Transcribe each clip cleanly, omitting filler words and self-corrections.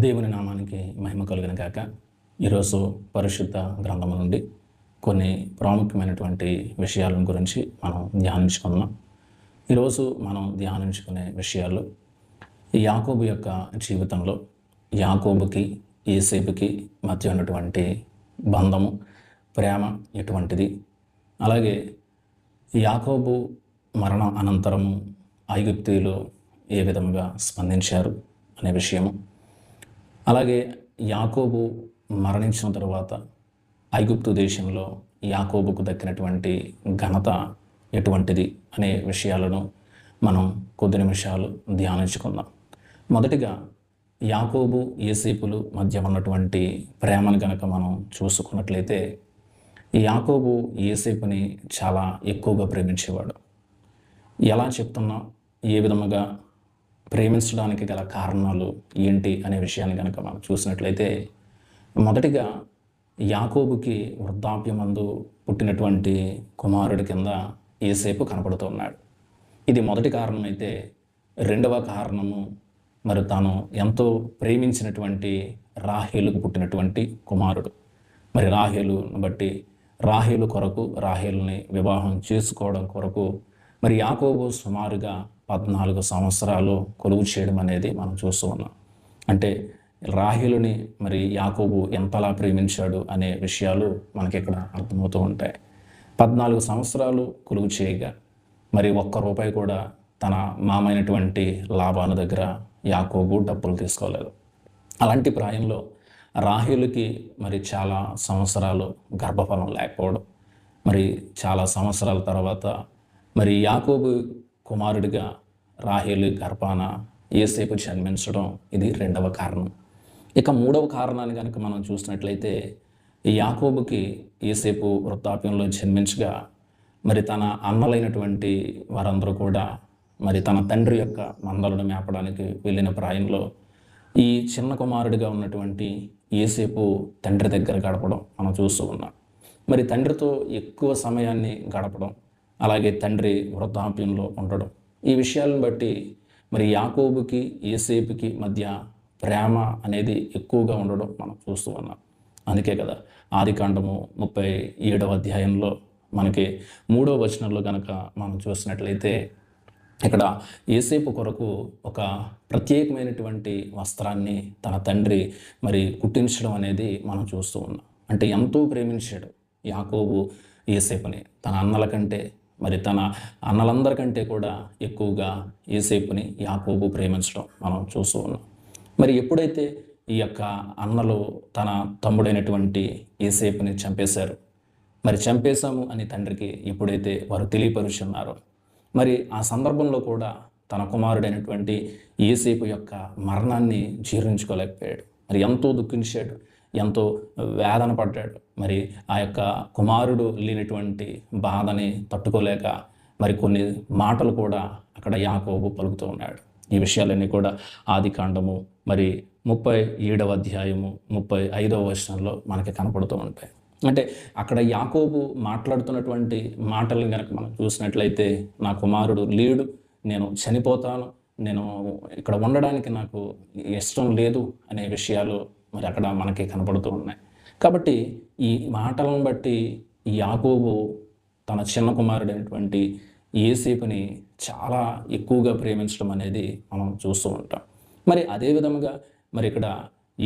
దేవుని నామానికి మహిమ కలుగును గాక. ఈరోజు పరిశుద్ధ గ్రంథము నుండి కొన్ని ప్రాముఖ్యమైనటువంటి విషయాల గురించి మనం ధ్యానించుకుందాం. ఈరోజు మనం ధ్యానించుకునే విషయాలు యాకోబు యొక్క జీవితంలో యాకోబుకి యోసేపుకి మధ్య ఉన్నటువంటి బంధము, ప్రేమ ఎటువంటిది, అలాగే యాకోబు మరణం అనంతరము ఐగుప్తీయులు ఏ విధంగా స్పందించారు అనే విషయము, అలాగే యాకోబు మరణించిన తరువాత ఐగుప్తు దేశంలో యాకోబుకు దక్కినటువంటి ఘనత ఎటువంటిది అనే విషయాలను మనం కొద్ది నిమిషాలు ధ్యానించుకుందాం. మొదటిగా యాకోబు యోసేపులు మధ్య ఉన్నటువంటి ప్రేమను కనుక మనం చూసుకున్నట్లయితే, యాకోబు యోసేపుని చాలా ఎక్కువగా ప్రేమించేవాడు. ఎలా చెప్తున్నా, ఏ విధముగా ప్రేమించడానికి గల కారణాలు ఏంటి అనే విషయాన్ని కనుక మనం చూసినట్లయితే, మొదటిగా యాకోబుకి వృద్ధాప్యమందు పుట్టినటువంటి కుమారుడి కింద యోసేపు కనపడుతున్నాడు. ఇది మొదటి కారణమైతే, రెండవ కారణము మరి తాను ఎంతో ప్రేమించినటువంటి రాహేలుకు పుట్టినటువంటి కుమారుడు. మరి రాహేలును బట్టి, రాహేలు కొరకు, రాహేలుని వివాహం చేసుకోవడం కొరకు మరి యాకోబు సుమారుగా 14 సంవత్సరాలు కొలువు చేయడం అనేది మనం చూస్తూ ఉన్నాం. అంటే రాహేలుని మరి యాకోబు ఎంతలా ప్రేమించాడు అనే విషయాలు మనకి ఇక్కడ అర్థమవుతూ ఉంటాయి. 14 సంవత్సరాలు కొలువు చేయగా మరి ₹1 కూడా తన మామైనటువంటి లాబాను దగ్గర యాకోబు డబ్బులు తీసుకోలేదు. అలాంటి ప్రాయంలో రాహేలుకి మరి చాలా సంవత్సరాలు గర్భఫలం లేకపోవడం, మరి చాలా సంవత్సరాల తర్వాత మరి యాకోబు కుమారుడిగా రాహేలు గర్భాన యోసేపు జన్మించడం, ఇది రెండవ కారణం. ఇక మూడవ కారణాన్ని కనుక మనం చూసినట్లయితే, యాకోబుకి యోసేపు వృద్ధాప్యంలో జన్మించగా మరి తన అన్నలైనటువంటి వారందరూ కూడా మరి తన తండ్రి యొక్క మందలను మేపడానికి వెళ్ళిన ప్రాయంలో ఈ చిన్న కుమారుడిగా ఉన్నటువంటి యోసేపు తండ్రి దగ్గర గడపడం మనం చూస్తూ ఉన్నాం. మరి తండ్రితో ఎక్కువ సమయాన్ని గడపడం, అలాగే తండ్రి వృద్ధాప్యంలో ఉండడం, ఈ విషయాలను బట్టి మరి యాకోబుకి యోసేపుకి మధ్య ప్రేమ అనేది ఎక్కువగా ఉండడం మనం చూస్తూ ఉన్నాం. అందుకే కదా ఆదికాండము 37వ అధ్యాయంలో మనకి 3వ వచనంలో కనుక మనం చూసినట్లయితే, ఇక్కడ యోసేపు కొరకు ఒక ప్రత్యేకమైనటువంటి వస్త్రాన్ని తన తండ్రి మరి కుట్టించడం అనేది మనం చూస్తూ ఉన్నాం. అంటే ఎంతో ప్రేమించాడు యాకోబు యోసేపుని. తన అన్నల కంటే, మరి తన అన్నలందరికంటే కూడా ఎక్కువగా యోసేపుని యాకోబు ప్రేమించడం మనం చూస్తూ ఉన్నాం. మరి ఎప్పుడైతే ఈ యొక్క అన్నలు తన తమ్ముడైనటువంటి యోసేపుని చంపేశారు, మరి చంపేశాము అని తండ్రికి ఎప్పుడైతే వారు తెలియపరుచున్నారో, మరి ఆ సందర్భంలో కూడా తన కుమారుడైనటువంటి యోసేపు యొక్క మరణాన్ని జీర్ణించుకోలేకపోయాడు. మరి ఎంతో దుఃఖించాడు, ఎంతో వేదన పడ్డాడు. మరి ఆ యొక్క కుమారుడు లేనటువంటి బాధని తట్టుకోలేక మరి కొన్ని మాటలు కూడా అక్కడ యాకోబు పలుకుతూ ఉన్నాడు. ఈ విషయాలన్నీ కూడా ఆదికాండము మరి 37వ అధ్యాయము 35వ వచనంలో మనకి కనపడుతూ ఉంటాయి. అంటే అక్కడ యాకోబు మాట్లాడుతున్నటువంటి మాటలను కనుక మనం చూసినట్లయితే, నా కుమారుడు లేడు, నేను చనిపోతాను, నేను ఇక్కడ ఉండడానికి నాకు ఇష్టం లేదు అనే విషయాలు మరి అక్కడ మనకి కనపడుతూ ఉన్నాయి. కాబట్టి ఈ మాటలను బట్టి యాకోబు తన చిన్న కుమారుడైనటువంటి యోసేపుని చాలా ఎక్కువగా ప్రేమించడం అనేది మనం చూస్తూ ఉంటాం. మరి అదే విధముగా మరి ఇక్కడ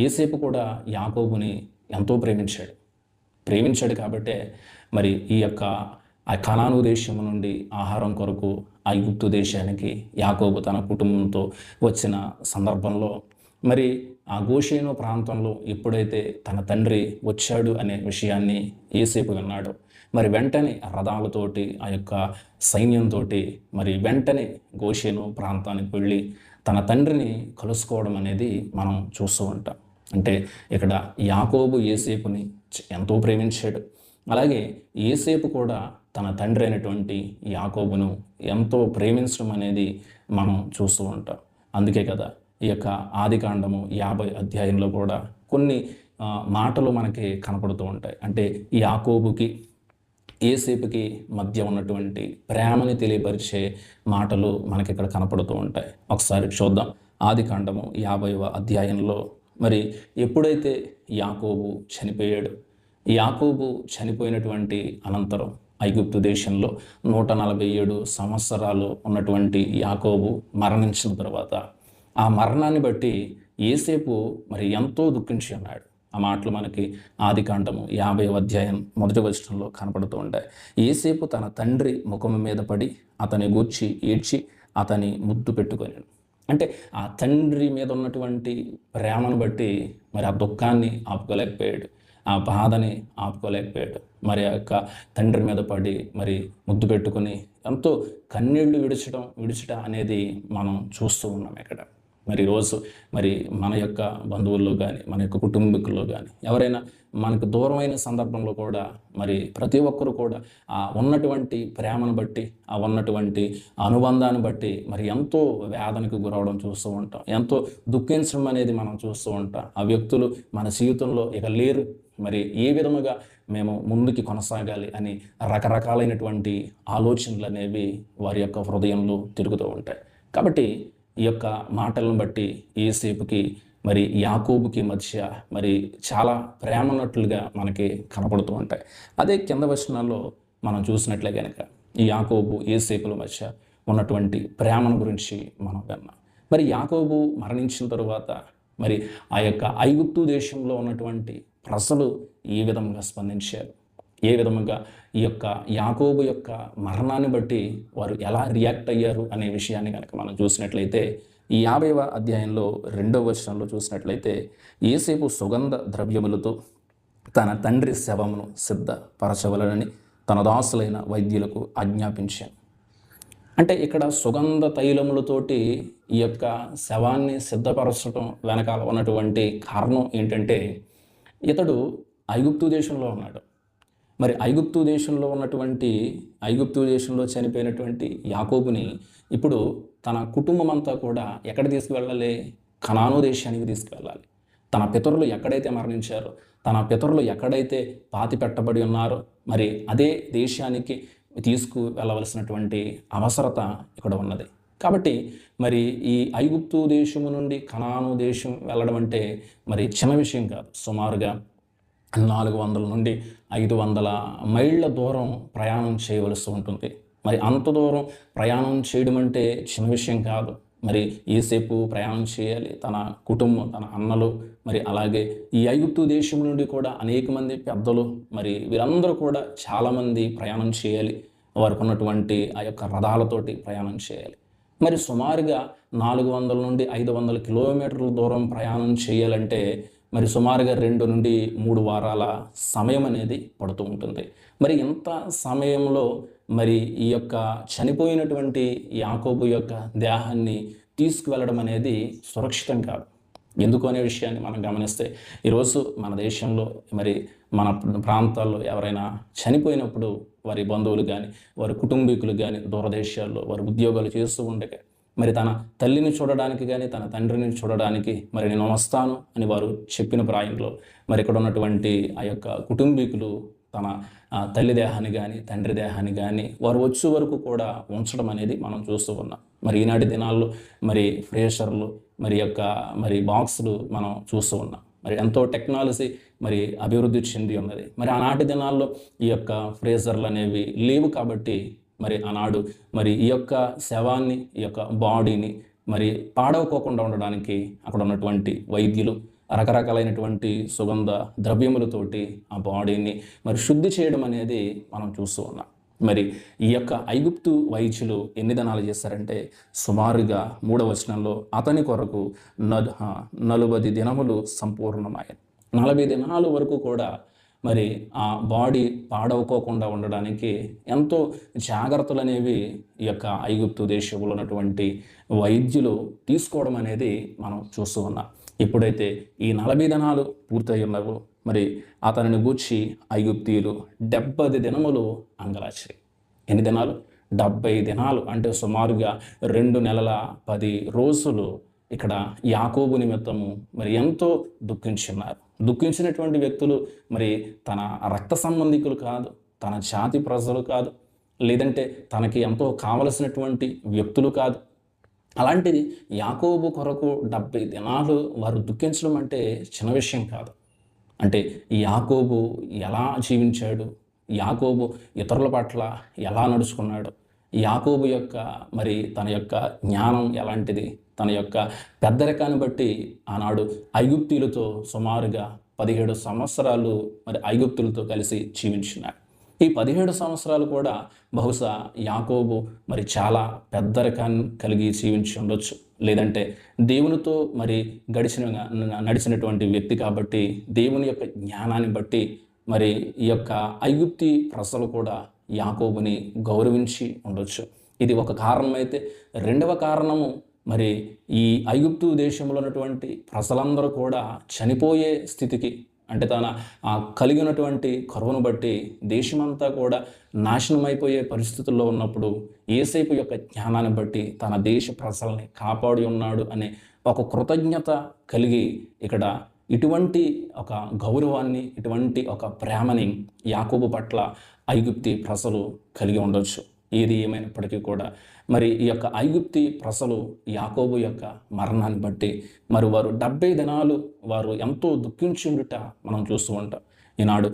యోసేపు కూడా యాకోబుని ఎంతో ప్రేమించాడు కాబట్టే మరి ఈ యొక్క ఆ కనాను దేశము నుండి ఆహారం కొరకు ఐగుప్తు దేశానికి యాకోబు తన కుటుంబంతో వచ్చిన సందర్భంలో మరి ఆ గోషేను ప్రాంతంలో ఎప్పుడైతే తన తండ్రి వచ్చాడు అనే విషయాన్ని యోసేపు విన్నాడు, మరి వెంటనే రథాలతోటి ఆ యొక్క సైన్యంతో మరి వెంటనే గోషేను ప్రాంతానికి వెళ్ళి తన తండ్రిని కలుసుకోవడం అనేది మనం చూస్తూ ఉంటాం. అంటే ఇక్కడ యాకోబు యోసేపుని ఎంతో ప్రేమించాడు, అలాగే యోసేపు కూడా తన తండ్రి అయినటువంటి యాకోబును ఎంతో ప్రేమించడం అనేది మనం చూస్తూ ఉంటాం. అందుకే కదా ఈ యొక్క ఆదికాండము 50 అధ్యాయంలో కూడా కొన్ని మాటలు మనకి కనపడుతూ ఉంటాయి. అంటే యాకోబుకి యోసేపుకి మధ్య ఉన్నటువంటి ప్రేమని తెలియపరిచే మాటలు మనకి ఇక్కడ కనపడుతూ ఉంటాయి. ఒకసారి చూద్దాం. ఆదికాండము 50వ అధ్యాయంలో మరి ఎప్పుడైతే యాకోబు చనిపోయాడు, యాకోబు చనిపోయినటువంటి అనంతరం ఐగుప్తు దేశంలో 147 సంవత్సరాలు ఉన్నటువంటి యాకోబు మరణించిన తర్వాత ఆ మరణాన్ని బట్టి యోసేపు మరి ఎంతో దుఃఖించి ఉన్నాడు. ఆ మాటలు మనకి ఆదికాండము 50వ అధ్యాయం 1వ వచనంలో కనపడుతూ ఉంటాయి. యోసేపు తన తండ్రి ముఖము మీద పడి అతని గూర్చి ఏడ్చి అతని ముద్దు పెట్టుకొనాడు. అంటే ఆ తండ్రి మీద ఉన్నటువంటి ప్రేమను బట్టి మరి ఆ దుఃఖాన్ని ఆపుకోలేకపోయాడు, ఆ బాధని ఆపుకోలేకపోయాడు. మరి ఆ యొక్క తండ్రి మీద పడి మరి ముద్దు పెట్టుకొని ఎంతో కన్నీళ్లు విడిచట అనేది మనం చూస్తూ ఉన్నాం ఇక్కడ. మరి ఈరోజు మరి మన యొక్క బంధువుల్లో కానీ మన యొక్క కుటుంబీకుల్లో కానీ ఎవరైనా మనకు దూరమైన సందర్భంలో కూడా మరి ప్రతి ఒక్కరు కూడా ఆ ఉన్నటువంటి ప్రేమను బట్టి, ఆ ఉన్నటువంటి అనుబంధాన్ని బట్టి మరి ఎంతో వేదనకు గురవడం చూస్తూ ఉంటాం, ఎంతో దుఃఖించడం అనేది మనం చూస్తూ ఉంటాం. ఆ వ్యక్తులు మన జీవితంలో ఇక లేరు, మరి ఏ విధముగా మేము ముందుకి కొనసాగాలి అని రకరకాలైనటువంటి ఆలోచనలు అనేవి వారి యొక్క హృదయంలో తిరుగుతూ ఉంటాయి. కాబట్టి ఈ యొక్క మాటలను బట్టి యోసేపుకి మరి యాకోబుకి మధ్య మరి చాలా ప్రేమ ఉన్నట్లుగా మనకి కనపడుతూ ఉంటాయి. అదే కింద వచనాల్లో మనం చూసినట్లే కనుక ఈ యాకోబు యోసేపుల మధ్య ఉన్నటువంటి ప్రేమను గురించి మనం విన్నాం. మరి యాకోబు మరణించిన తరువాత మరి ఆ యొక్క ఐగుప్తు దేశంలో ఉన్నటువంటి ప్రజలు ఏ విధంగా స్పందించారు, ఏ విధముగా ఈ యొక్క యాకోబు యొక్క మరణాన్ని బట్టి వారు ఎలా రియాక్ట్ అయ్యారు అనే విషయాన్ని కనుక మనం చూసినట్లయితే ఈ 50వ అధ్యాయంలో 2వ వచనంలో చూసినట్లయితే యోసేపు సుగంధ ద్రవ్యములతో తన తండ్రి శవమును సిద్ధపరచవలనని తన దాసులైన వైద్యులకు ఆజ్ఞాపించాను. అంటే ఇక్కడ సుగంధ తైలములతోటి ఈ యొక్క శవాన్ని సిద్ధపరచడం వెనకాల ఉన్నటువంటి కారణం ఏంటంటే ఇతడు ఐగుప్తు దేశంలో ఉన్నాడు. మరి ఐగుప్తు దేశంలో చనిపోయినటువంటి యాకోబుని ఇప్పుడు తన కుటుంబం అంతా కూడా ఎక్కడ తీసుకువెళ్ళాలి? కనాను దేశానికి తీసుకువెళ్ళాలి. తన పితరులు ఎక్కడైతే మరణించారో, తన పితరులు ఎక్కడైతే పాతి పెట్టబడి ఉన్నారో మరి అదే దేశానికి తీసుకు వెళ్ళవలసినటువంటి అవసరత ఇక్కడ ఉన్నది. కాబట్టి మరి ఈ ఐగుప్తు దేశము నుండి కనాను దేశం వెళ్ళడం అంటే మరి చిన్న విషయం కాదు. సుమారుగా 400 నుండి 500 మైళ్ళ దూరం ప్రయాణం చేయవలసి ఉంటుంది. మరి అంత దూరం ప్రయాణం చేయడం అంటే చిన్న విషయం కాదు. మరి యోసేపు ప్రయాణం చేయాలి, తన కుటుంబం, తన అన్నలు, మరి అలాగే ఈ ఐగుప్తు దేశం నుండి కూడా అనేక మంది పెద్దలు, మరి వీరందరూ కూడా చాలామంది ప్రయాణం చేయాలి. వారికి ఉన్నటువంటి ఆ యొక్క రథాలతోటి ప్రయాణం చేయాలి. మరి సుమారుగా 400 నుండి 500 కిలోమీటర్ల దూరం ప్రయాణం చేయాలంటే మరి సుమారుగా 2 నుండి 3 వారాల సమయం అనేది పడుతూ ఉంటుంది. మరి ఇంత సమయంలో మరి ఈ యొక్క చనిపోయినటువంటి యాకోబు యొక్క దేహాన్ని తీసుకువెళ్ళడం అనేది సురక్షితం కాదు. ఎందుకు అనే విషయాన్ని మనం గమనిస్తే ఈరోజు మన దేశంలో మరి మన ప్రాంతాల్లో ఎవరైనా చనిపోయినప్పుడు వారి బంధువులు కానీ వారి కుటుంబీకులు కానీ దూరదేశాల్లో వారి ఉద్యోగాలు చేస్తూ ఉండగా మరి తన తల్లిని చూడడానికి కానీ తన తండ్రిని చూడడానికి మరి నేను వస్తాను అని వారు చెప్పిన ప్రాయంలో మరి ఇక్కడ ఉన్నటువంటి ఆ యొక్క కుటుంబీకులు తన తల్లి దేహాన్ని కానీ తండ్రి దేహాన్ని కానీ వారు వచ్చే వరకు కూడా ఉంచడం అనేది మనం చూస్తూ ఉన్నాం. మరి ఈనాటి దినాల్లో మరి ఫ్రేషర్లు మరి బాక్సులు మనం చూస్తూ ఉన్నాం. మరి ఎంతో టెక్నాలజీ మరి అభివృద్ధి చెంది ఉన్నది. మరి ఆనాటి దినాల్లో ఈ యొక్క ఫ్రేజర్లు అనేవి లేవు. కాబట్టి మరి ఆనాడు మరి ఈ యొక్క శవాన్ని, ఈ యొక్క బాడీని మరి పాడవకోకుండా ఉండడానికి అక్కడ ఉన్నటువంటి వైద్యులు రకరకాలైనటువంటి సుగంధ ద్రవ్యములతోటి ఆ బాడీని మరి శుద్ధి చేయడం అనేది మనం చూస్తూ ఉన్నాం. మరి ఈ యొక్క ఐగుప్తు వైద్యులు ఎన్ని దినాలు చేస్తారంటే సుమారుగా 3వ వచనంలో అతని కొరకు 40 దినములు సంపూర్ణమైన 40 దినాల వరకు కూడా మరి ఆ బాడీ పాడవుకోకుండా ఉండడానికి ఎంతో జాగ్రత్తలు అనేవి ఈ యొక్క ఐగుప్తు దేశంలో ఉన్నటువంటి వైద్యులు తీసుకోవడం అనేది మనం చూస్తూ ఉన్నాం. ఎప్పుడైతే ఈ 40 దినాలు పూర్తయి ఉన్నావో మరి అతనిని గూర్చి ఐగుప్తీయులు 70 దినములు అంగలార్చిరి. ఎన్ని దినాలు? 70 దినాలు. అంటే సుమారుగా 2 నెలల 10 రోజులు ఇక్కడ యాకోబు నిమిత్తము మరి ఎంతో దుఃఖించున్నారు. దుఃఖించినటువంటి వ్యక్తులు మరి తన రక్త సంబంధికులు కాదు, తన జాతి ప్రజలు కాదు, లేదంటే తనకి ఎంతో కావలసినటువంటి వ్యక్తులు కాదు. అలాంటిది యాకోబు కొరకు 70 దినాలు వారు దుఃఖించడం అంటే చిన్న విషయం కాదు. అంటే ఈ యాకోబు ఎలా జీవించాడు, యాకోబు ఇతరుల పట్ల ఎలా నడుచుకున్నాడు, యాకోబు యొక్క మరి తన యొక్క జ్ఞానం ఎలాంటిది, తన యొక్క పెద్దరికాన్ని బట్టి ఆనాడు ఐగుప్తీయులతో సుమారుగా 17 సంవత్సరాలు మరి ఐగుప్తులతో కలిసి జీవించినాడు. ఈ 17 సంవత్సరాలు కూడా బహుశా యాకోబు మరి చాలా పెద్దరికాన్ని కలిగి జీవించి ఉండొచ్చు. లేదంటే దేవునితో మరి నడిచినటువంటి వ్యక్తి కాబట్టి దేవుని యొక్క జ్ఞానాన్ని బట్టి మరి ఈ యొక్క ఐగుప్తి ప్రజలు కూడా యాకోబుని గౌరవించి ఉండొచ్చు. ఇది ఒక కారణం అయితే, రెండవ కారణము మరి ఈ ఐగుప్తు దేశంలో ఉన్నటువంటి ప్రజలందరూ కూడా చనిపోయే స్థితికి, అంటే తన కలిగినటువంటి కరువును బట్టి దేశమంతా కూడా నాశనం అయిపోయే పరిస్థితుల్లో ఉన్నప్పుడు యేసేపు యొక్క జ్ఞానాన్ని బట్టి తన దేశ ప్రజల్ని కాపాడి ఉన్నాడు అనే ఒక కృతజ్ఞత కలిగి ఇక్కడ ఇటువంటి ఒక గౌరవాన్ని, ఇటువంటి ఒక ప్రేమని యాకోబు పట్ల ఐగుప్తి ప్రజలు కలిగి ఉండొచ్చు. ఏది ఏమైనప్పటికీ కూడా మరి ఈ యొక్క ఐగుప్తి ప్రజలు యాకోబు యొక్క మరణాన్ని బట్టి మరి వారు 70 దినాలు వారు ఎంతో దుఃఖించుండుట మనం చూస్తూ ఉంటాం. ఈనాడు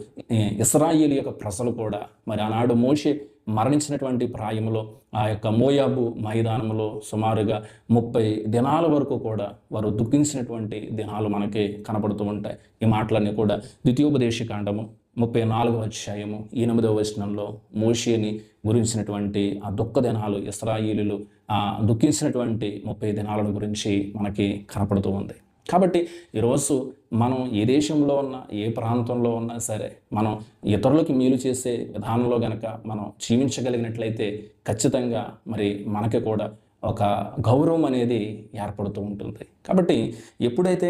ఇశ్రాయేలు యొక్క ప్రజలు కూడా మరి ఆనాడు మోషే మరణించినటువంటి ప్రాయంలో ఆ యొక్క మోయాబు మైదానంలో సుమారుగా 30 దినాల వరకు కూడా వారు దుఃఖించినటువంటి దినాలు మనకి కనపడుతూ ఉంటాయి. ఈ మాటలన్నీ కూడా ద్వితీయోపదేశకాండము 34వ అధ్యాయము 8వ వచనంలో మోషేని గురించినటువంటి ఆ దుఃఖ దినాలు, ఇశ్రాయేలీయులు దుఃఖించినటువంటి 30 దినాలను గురించి మనకి కనపడుతూ ఉంది. కాబట్టి ఈరోజు మనం ఏ దేశంలో ఉన్నా, ఏ ప్రాంతంలో ఉన్నా సరే, మనం ఇతరులకి మేలు చేసే విధానంలో కనుక మనం జీవించగలిగినట్లయితే ఖచ్చితంగా మరి మనకి కూడా ఒక గౌరవం అనేది ఏర్పడుతూ ఉంటుంది. కాబట్టి ఎప్పుడైతే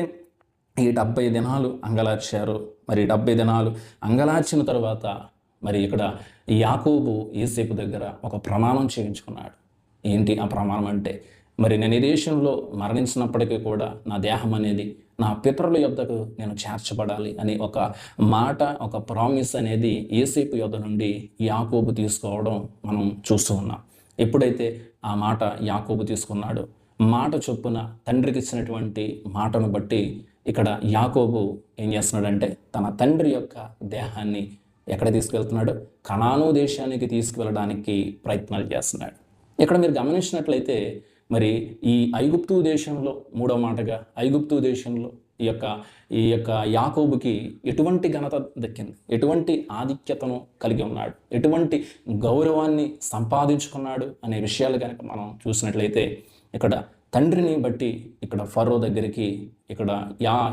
ఈ 70 దినాలు అంగలార్చారో, మరి 70 దినాలు అంగలార్చిన తర్వాత మరి ఇక్కడ యాకోబు యోసేపు దగ్గర ఒక ప్రమాణం చేయించుకున్నాడు. ఏంటి ఆ ప్రమాణం అంటే, మరి నేను ఈ దేశంలో మరణించినప్పటికీ కూడా నా దేహం అనేది నా పితరుల యొద్దకు నేను చేర్చబడాలి అని ఒక మాట, ఒక ప్రామిస్ అనేది యోసేపు యొద్ద నుండి యాకోబు తీసుకోవడం మనం చూస్తూ ఉన్నాం. ఎప్పుడైతే ఆ మాట యాకోబు తీసుకున్నాడో, మాట చొప్పున తండ్రికి ఇచ్చినటువంటి మాటను బట్టి ఇక్కడ యాకోబు ఏం చేస్తున్నాడంటే తన తండ్రి యొక్క దేహాన్ని ఎక్కడ తీసుకువెళ్తున్నాడు? కనాను దేశానికి తీసుకువెళ్ళడానికి ప్రయత్నాలు చేస్తున్నాడు. ఇక్కడ మీరు గమనించినట్లయితే మరి ఈ ఐగుప్తు దేశంలో, మూడో మాటగా ఐగుప్తు దేశంలో ఈ యొక్క యాకోబుకి ఎటువంటి ఘనత దక్కింది, ఎటువంటి ఆధిక్యతను కలిగి ఉన్నాడు, ఎటువంటి గౌరవాన్ని సంపాదించుకున్నాడు అనే విషయాలు కనుక మనం చూసినట్లయితే ఇక్కడ తండ్రిని బట్టి ఇక్కడ ఫరో దగ్గరికి ఇక్కడ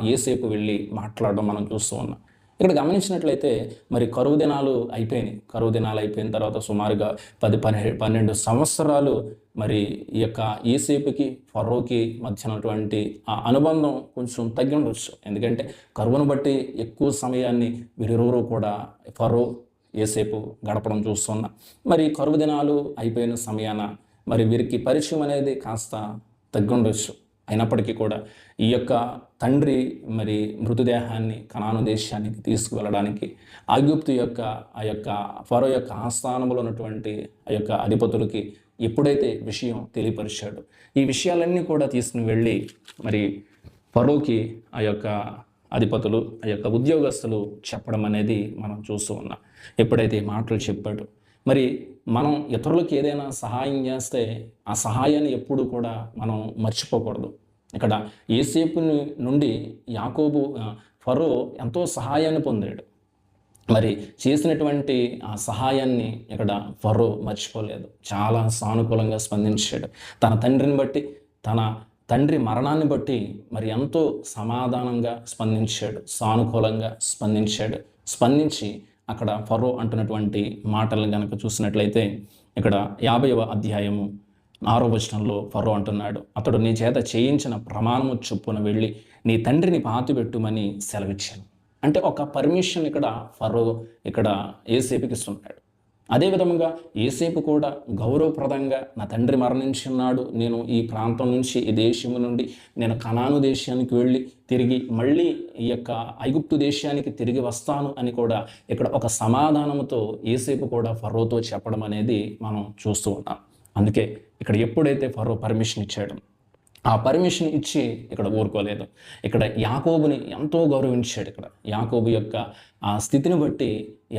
యోసేపు వెళ్ళి మాట్లాడడం మనం చూస్తూ ఉన్నాం. ఇక్కడ గమనించినట్లయితే మరి కరువు దినాలు అయిపోయినాయి. కరువు దినాలు అయిపోయిన తర్వాత సుమారుగా 12 సంవత్సరాలు మరి ఈ యొక్క యోసేపుకి ఫరోకి మధ్య ఉన్నటువంటి ఆ అనుబంధం కొంచెం తగ్గి ఉండొచ్చు. ఎందుకంటే కరువును బట్టి ఎక్కువ సమయాన్ని వీరిరువురు కూడా ఫరో యోసేపు గడపడం చూస్తున్నాం. మరి కరువు దినాలు అయిపోయిన సమయాన మరి వీరికి పరిచయం అనేది కాస్త తగ్గి ఉండొచ్చు. అయినప్పటికీ కూడా ఈ యొక్క తండ్రి మరి మృతదేహాన్ని కనాను దేశానికి తీసుకువెళ్ళడానికి ఐగుప్తు యొక్క ఆ యొక్క ఫరో యొక్క ఆస్థానంలో ఉన్నటువంటి ఆ యొక్క అధిపతులకి ఎప్పుడైతే విషయం తెలియపరిచాడో, ఈ విషయాలన్నీ కూడా తీసుకుని వెళ్ళి మరి ఫరోకి ఆ యొక్క అధిపతులు, ఆ యొక్క ఉద్యోగస్తులు చెప్పడం అనేది మనం చూస్తూ ఉన్నాం. ఎప్పుడైతే మాటలు చెప్పాడో, మరి మనం ఇతరులకు ఏదైనా సహాయం చేస్తే ఆ సహాయాన్ని ఎప్పుడు కూడా మనం మర్చిపోకూడదు. ఇక్కడ యోసేపు నుండి యాకోబు ఫరో ఎంతో సహాయాన్ని పొందాడు. మరి చేసినటువంటి ఆ సహాయాన్ని ఇక్కడ ఫరో మర్చిపోలేదు. చాలా సానుకూలంగా స్పందించాడు. తన తండ్రిని బట్టి, తన తండ్రి మరణాన్ని బట్టి మరి ఎంతో సమాధానంగా స్పందించాడు, సానుకూలంగా స్పందించాడు. స్పందించి అక్కడ ఫరో అంటున్నటువంటి మాటలను కనుక చూసినట్లయితే ఇక్కడ 50వ అధ్యాయము 6వ వచనంలో ఫరో అంటున్నాడు, అతడు నీ చేత చేయించిన ప్రమాణము చొప్పున వెళ్ళి నీ తండ్రిని పాతిపెట్టుమని సెలవిచ్చాను. అంటే ఒక పర్మిషన్ ఇక్కడ ఫరో ఇక్కడ యోసేపుకి ఇస్తున్నాడు. అదేవిధంగా యోసేపు కూడా గౌరవప్రదంగా నా తండ్రి మరణించున్నాడు, నేను ఈ ప్రాంతం నుంచి, ఈ దేశము నుండి నేను కనాను దేశానికి వెళ్ళి తిరిగి మళ్ళీ ఈ యొక్క ఐగుప్తు దేశానికి తిరిగి వస్తాను అని కూడా ఇక్కడ ఒక సమాధానంతో యోసేపు కూడా ఫరోతో చెప్పడం అనేది మనం చూస్తూ ఉన్నాం. అందుకే ఇక్కడ ఎప్పుడైతే ఫరో పర్మిషన్ ఇచ్చాడు, ఆ పర్మిషన్ ఇచ్చి ఇక్కడ ఊరుకోలేదు. ఇక్కడ యాకోబుని ఎంతో గౌరవించాడు. ఇక్కడ యాకోబు యొక్క ఆ స్థితిని బట్టి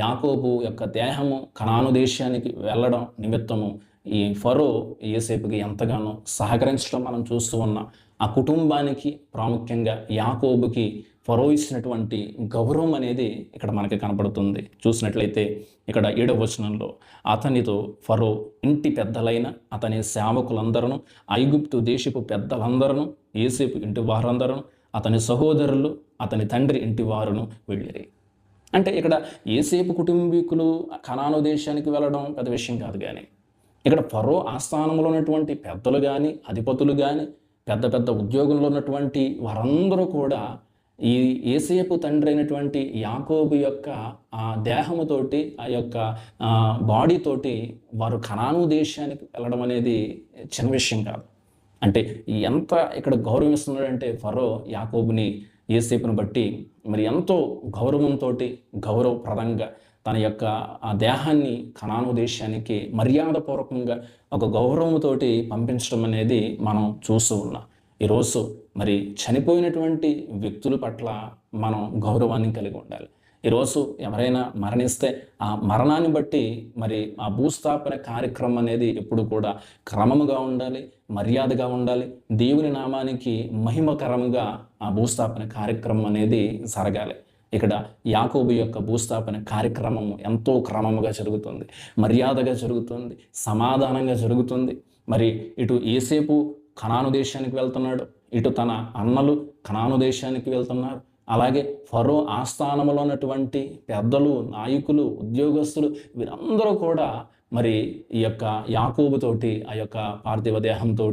యాకోబు యొక్క దేహము కనాను దేశానికి వెళ్ళడం నిమిత్తము ఈ ఫరో యోసేపుకి ఎంతగానో సహకరించడం మనం చూస్తూ ఉన్నాం. ఆ కుటుంబానికి ప్రాముఖ్యంగా యాకోబుకి ఫరో ఇచ్చినటువంటి గౌరవం అనేది ఇక్కడ మనకి కనపడుతుంది. చూసినట్లయితే ఇక్కడ 7వ వచనంలో అతనితో ఫరో ఇంటి పెద్దలైన అతని సేవకులందరూ, ఐగుప్తు దేశపు పెద్దలందరూ, యోసేపు ఇంటి వారందరూ, అతని సహోదరులు, అతని తండ్రి ఇంటి వారును వెళ్ళిరి. అంటే ఇక్కడ యోసేపు కుటుంబీకులు కనాను దేశానికి వెళ్ళడం పెద్ద విషయం కాదు. కానీ ఇక్కడ ఫరో ఆస్థానంలో ఉన్నటువంటి పెద్దలు కానీ, అధిపతులు కానీ, పెద్ద పెద్ద ఉద్యోగంలో ఉన్నటువంటి వారందరూ కూడా ఈ యోసేపు తండ్రి అయినటువంటి యాకోబు యొక్క ఆ దేహముతోటి, ఆ యొక్క బాడీతోటి వారు కనాను దేశానికి వెళ్ళడం అనేది చిన్న విషయం కాదు. అంటే ఎంత ఇక్కడ గౌరవిస్తున్నాడంటే ఫరో యాకోబుని, యోసేపుని బట్టి మరి ఎంతో గౌరవంతో, గౌరవప్రదంగా తన యొక్క ఆ దేహాన్ని కనాను దేశానికి మర్యాదపూర్వకంగా ఒక గౌరవంతోటి పంపించడం అనేది మనం చూస్తూ ఉన్నాం. ఈరోజు మరి చనిపోయినటువంటి వ్యక్తుల పట్ల మనం గౌరవాన్ని కలిగి ఉండాలి. ఈరోజు ఎవరైనా మరణిస్తే ఆ మరణాన్ని బట్టి మరి ఆ భూస్థాపన కార్యక్రమం అనేది ఎప్పుడు కూడా క్రమముగా ఉండాలి, మర్యాదగా ఉండాలి. దేవుని నామానికి మహిమకరంగా ఆ భూస్థాపన కార్యక్రమం అనేది జరగాలి. ఇక్కడ యాకోబు యొక్క భూస్థాపన కార్యక్రమం ఎంతో క్రమముగా జరుగుతుంది, మర్యాదగా జరుగుతుంది, సమాధానంగా జరుగుతుంది. మరి ఇటు యోసేపు కనాను దేశానికి వెళ్తున్నాడు, ఇటు తన అన్నలు కనాను దేశానికి వెళ్తున్నారు. అలాగే ఫరో ఆస్థానంలో ఉన్నటువంటి పెద్దలు, నాయకులు, ఉద్యోగస్తులు వీరందరూ కూడా మరి ఈ యొక్క యాకోబుతోటి, ఆ యొక్క పార్థివ దేహంతో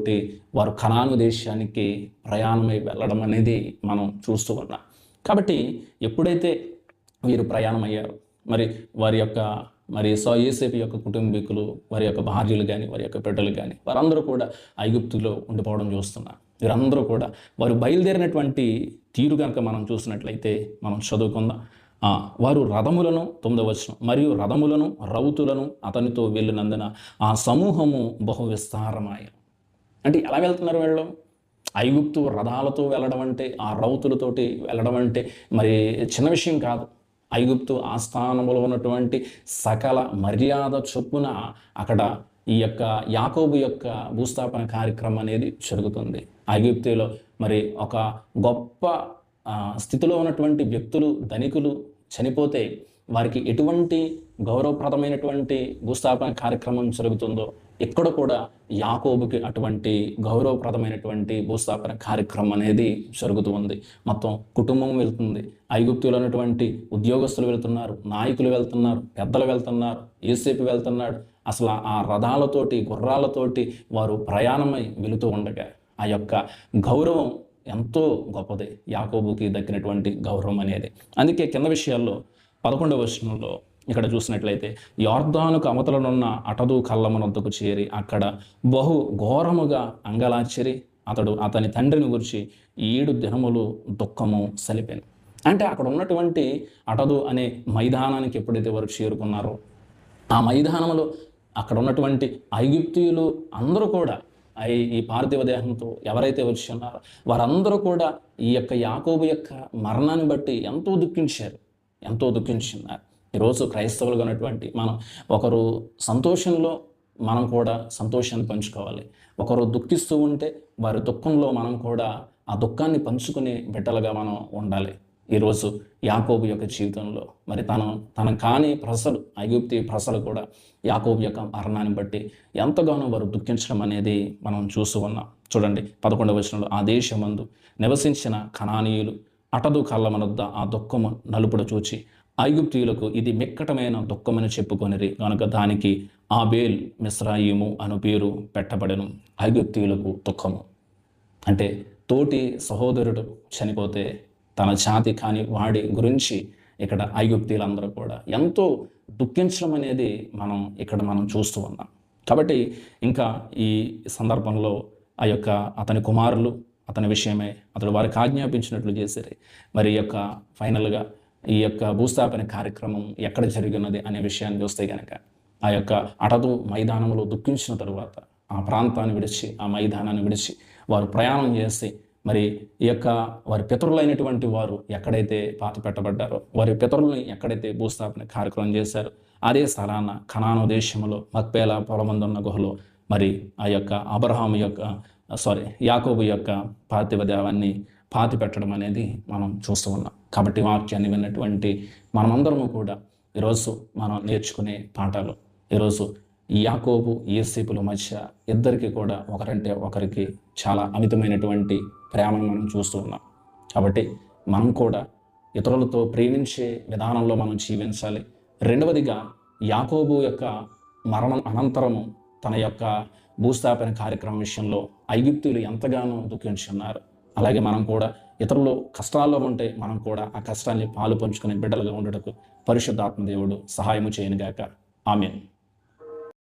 వారు కనాను దేశానికి ప్రయాణమై వెళ్ళడం అనేది మనం చూస్తూ ఉన్నాం. కాబట్టి ఎప్పుడైతే వీరు ప్రయాణమయ్యారు, మరి వారి యొక్క యోసేపు యొక్క కుటుంబీకులు, వారి యొక్క భార్యలు కానీ, వారి యొక్క బిడ్డలు కానీ వారందరూ కూడా ఐగుప్తులో ఉండిపోవడం చూస్తున్నారు. వీరందరూ కూడా వారు బయలుదేరినటువంటి తీరు కనుక మనం చూసినట్లయితే మనం చదువుకుందాం. వారు రథములను, 9వ వచనం, మరియు రథములను, రౌతులను అతనితో వెళ్ళినందున ఆ సమూహము బహు విస్తారమాయ. అంటే ఎలా వెళ్తున్నారు వీళ్ళు? ఐగుప్తు రథాలతో వెళ్ళడం అంటే, ఆ రౌతులతోటి వెళ్ళడం అంటే మరి చిన్న విషయం కాదు. ఐగుప్తు ఆస్థానంలో ఉన్నటువంటి సకల మర్యాద చొప్పున అక్కడ ఈ యొక్క యాకోబు యొక్క భూస్థాపన కార్యక్రమం అనేది జరుగుతుంది. ఐగుప్తులో మరి ఒక గొప్ప స్థితిలో ఉన్నటువంటి వ్యక్తులు, ధనికులు చనిపోతే వారికి ఎటువంటి గౌరవప్రదమైనటువంటి భూస్థాపన కార్యక్రమం జరుగుతుందో ఇక్కడ కూడా యాకోబుకి అటువంటి గౌరవప్రదమైనటువంటి భూస్థాపన కార్యక్రమం అనేది జరుగుతూ ఉంది. మొత్తం కుటుంబం వెళ్తుంది, ఐగుప్తులో ఉన్నటువంటి ఉద్యోగస్తులు వెళ్తున్నారు, నాయకులు వెళ్తున్నారు, పెద్దలు వెళ్తున్నారు, యోసేపు వెళ్తున్నాడు. అసలు ఆ రథాలతోటి, గుర్రాలతోటి వారు ప్రయాణమై వెళుతూ ఉండగా ఆ యొక్క గౌరవం ఎంతో గొప్పది, యాకోబుకి దక్కినటువంటి గౌరవం అనేది. అందుకే కింద విషయాల్లో 11వ వచనంలో ఇక్కడ చూసినట్లయితే యొర్దానుకు అవతలనున్న అటదు కళ్ళమునొద్దకు చేరి అక్కడ బహు ఘోరముగా అంగలార్చిరి. అతని తండ్రిని గురించి 7 దినములు దుఃఖము సలిపెను. అంటే అక్కడ ఉన్నటువంటి అటదు అనే మైదానానికి ఎప్పుడైతే వారు చేరుకున్నారో ఆ మైదానంలో అక్కడ ఉన్నటువంటి ఐగుప్తీయులు అందరూ కూడా ఈ పార్థివ దేహంతో ఎవరైతే వచ్చి ఉన్నారో వారందరూ కూడా ఈ యొక్క యాకోబు యొక్క మరణాన్ని బట్టి ఎంతో దుఃఖించున్నారు. ఈరోజు క్రైస్తవులుగా ఉన్నటువంటి మనం ఒకరు సంతోషంలో మనం కూడా సంతోషాన్ని పంచుకోవాలి. ఒకరు దుఃఖిస్తూ ఉంటే వారి దుఃఖంలో మనం కూడా ఆ దుఃఖాన్ని పంచుకునే బిడ్డలుగా మనం ఉండాలి. ఈరోజు యాకోబు యొక్క జీవితంలో మరి తన కాని ప్రజలు, ఐగుప్తి ప్రజలు కూడా యాకోబు యొక్క మరణాన్ని బట్టి ఎంతగానో వారు దుఃఖించడం అనేది మనం చూస్తూ ఉన్నాం. చూడండి 11వ వచనంలో ఆ దేశమందు నివసించిన కనానీయులు అటదు కళ్ళమనొద్ద ఆ దుఃఖము నలుపుడు చూచి ఐగుప్తీయులకు ఇది మిక్కటమైన దుఃఖమని చెప్పుకొనిరి కనుక దానికి ఆబేల్ మిస్రాయిము అను పేరు పెట్టబడెను. ఐగుప్తీయులకు దుఃఖము అంటే తోటి సహోదరుడు చనిపోతే తన జాతి కాని వాడి గురించి ఇక్కడ ఐగుప్తీయులందరూ కూడా ఎంతో దుఃఖించడం అనేది మనం చూస్తూ ఉన్నాం. కాబట్టి ఇంకా ఈ సందర్భంలో ఆ యొక్క అతని కుమారులు అతని విషయమై అతడు వారికి ఆజ్ఞాపించినట్లు చేశారు. మరి యొక్క ఫైనల్గా ఈ యొక్క భూస్థాపన కార్యక్రమం ఎక్కడ జరిగినది అనే విషయాన్ని చూస్తే కనుక ఆ యొక్క అటదు మైదానంలో దుఃఖించిన తరువాత ఆ ప్రాంతాన్ని విడిచి, ఆ మైదానాన్ని విడిచి వారు ప్రయాణం చేసి మరి ఈ యొక్క వారి పితరులైనటువంటి వారు ఎక్కడైతే పాతి పెట్టబడ్డారో, వారి పితరుల్ని ఎక్కడైతే భూస్థాపన కార్యక్రమం చేశారో అదే స్థలాన కనాను దేశంలో మక్పేలా పొలమందున్న గుహలో మరి ఆ యొక్క అబ్రహాము యొక్క యాకోబు యొక్క పార్థివ దేవాన్ని పాతి పెట్టడం అనేది మనం చూస్తూ ఉన్నాం. కాబట్టి వాక్యాన్ని విన్నటువంటి మనమందరము కూడా ఈరోజు మనం నేర్చుకునే పాఠాలు, ఈరోజు యాకోబు యోసేపుల మధ్య ఇద్దరికి కూడా ఒకరంటే ఒకరికి చాలా అమితమైనటువంటి ప్రేమను మనం చూస్తూ ఉన్నాం. కాబట్టి మనం కూడా ఇతరులతో ప్రేమించే విధానంలో మనం జీవించాలి. రెండవదిగా యాకోబు యొక్క మరణం అనంతరము తన యొక్క భూస్థాపన కార్యక్రమం విషయంలో ఐగుప్తీయులు ఎంతగానో దుఃఖించున్నారు. అలాగే మనం కూడా ఇతరులు కష్టాల్లో ఉంటే మనం కూడా ఆ కష్టాన్ని పాలు పంచుకునే బిడ్డలుగా ఉండటకు పరిశుద్ధాత్మ దేవుడు సహాయము చేయనుగాక. ఆమేన్.